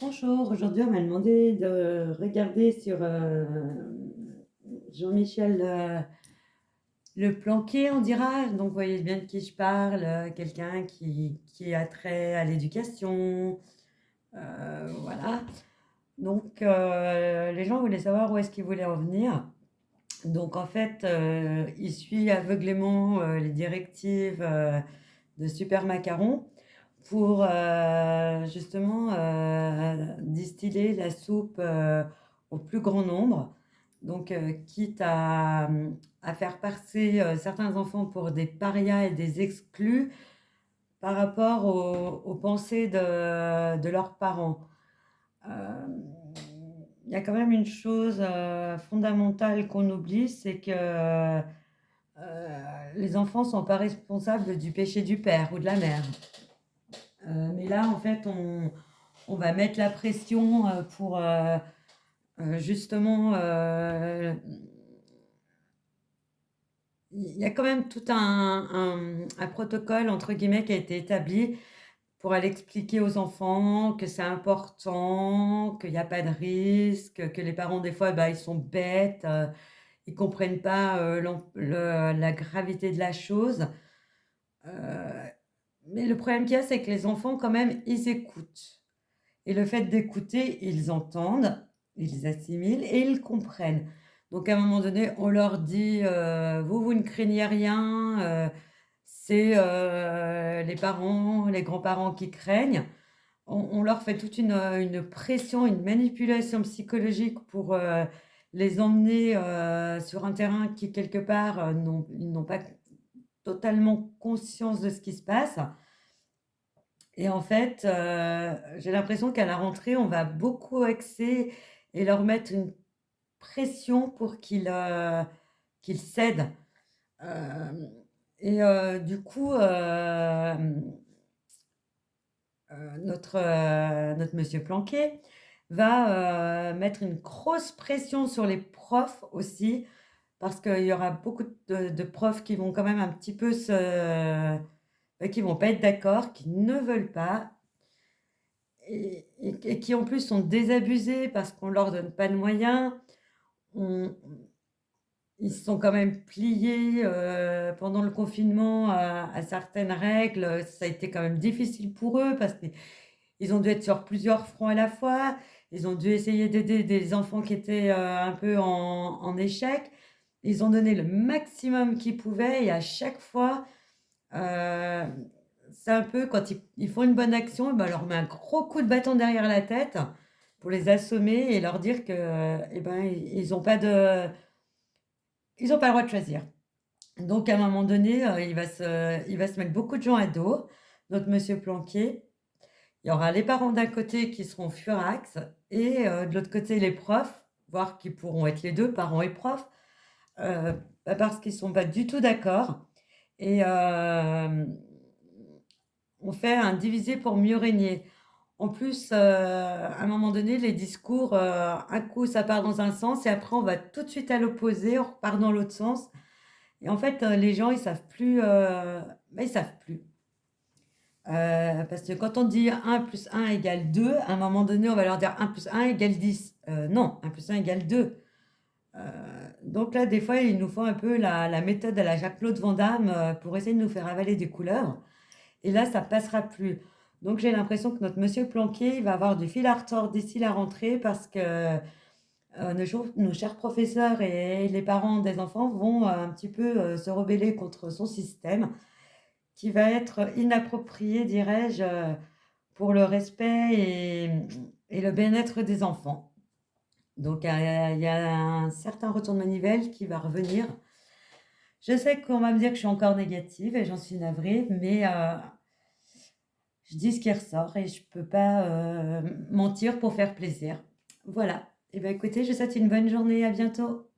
Bonjour, aujourd'hui on m'a demandé de regarder sur Jean-Michel Leplanqué, on dira. Donc vous voyez bien de qui je parle, quelqu'un qui a trait à l'éducation, voilà. Donc les gens voulaient savoir où est-ce qu'il voulait en venir. Donc en fait, il suit aveuglément les directives de Super Macaron pour justement distiller la soupe au plus grand nombre. Donc, quitte à faire passer certains enfants pour des parias et des exclus par rapport aux pensées de leurs parents. Euh, Il y a quand même une chose fondamentale qu'on oublie, c'est que les enfants ne sont pas responsables du péché du père ou de la mère. Mais là, en fait, on va mettre la pression pour justement. Il y a quand même tout un protocole, entre guillemets, qui a été établi pour aller expliquer aux enfants que c'est important, qu'il n'y a pas de risque, que les parents, des fois, bah, ils sont bêtes, ils ne comprennent pas la gravité de la chose. Euh, mais le problème qu'il y a, c'est que les enfants, quand même, ils écoutent. Et le fait d'écouter, ils entendent, ils assimilent et ils comprennent. Donc à un moment donné, on leur dit, vous, vous ne craignez rien, c'est les parents, les grands-parents qui craignent. On leur fait toute une pression, une manipulation psychologique pour les emmener sur un terrain qui, quelque part, ils n'ont pas totalement conscience de ce qui se passe. Et en fait, j'ai l'impression qu'à la rentrée, on va beaucoup axer et leur mettre une pression pour qu'ils cèdent. Hem et du coup, notre monsieur Planqué va mettre une grosse pression sur les profs aussi, parce qu'il y aura beaucoup de profs qui vont quand même un petit peu qui vont pas être d'accord, qui ne veulent pas. Et qui en plus sont désabusés parce qu'on leur donne pas de moyens. On Ils se sont quand même pliés, pendant le confinement à certaines règles. Ça a été quand même difficile pour eux parce qu'ils ont dû être sur plusieurs fronts à la fois. Ils ont dû essayer d'aider des enfants qui étaient, un peu en échec. Ils ont donné le maximum qu'ils pouvaient et à chaque fois, Heu, c'est un peu quand ils font une bonne action, et ben, on leur met un gros coup de bâton derrière la tête pour les assommer et leur dire que, et ben, ils ont pas le droit de choisir. Donc à un moment donné, il va se mettre beaucoup de gens à dos, notre monsieur Planquier. Il y aura les parents d'un côté qui seront furax et de l'autre côté les profs, voire qui pourront être les 2, parents et profs, parce qu'ils sont pas du tout d'accord. Et on fait un diviser pour mieux régner. En plus, à un moment donné, les discours, un coup ça part dans un sens et après on va tout de suite à l'opposé, on repart dans l'autre sens et en fait, les gens ils savent plus, bah, ils savent plus. Parce que quand on dit 1 plus 1 égale 2, à un moment donné, on va leur dire 1 plus 1 égale 10. Non, 1 plus 1 égale 2. Heu, donc là, des fois, il nous faut un peu la méthode à la Jean-Claude Van Damme, pour essayer de nous faire avaler des couleurs. Et là, ça passera plus. Donc j'ai l'impression que notre monsieur Planquier, il va avoir du fil à retordre d'ici la rentrée parce que, nos chers professeurs et les parents des enfants vont, un petit peu, se rebeller contre son système qui va être inapproprié, dirais-je, pour le respect et le bien-être des enfants. Donc il y a un certain retour de manivelle qui va revenir. Je sais qu'on va me dire que je suis encore négative et j'en suis navrée, mais je dis ce qui ressort et je peux pas, mentir pour faire plaisir. Voilà. Et ben écoutez, je vous souhaite une bonne journée. À bientôt.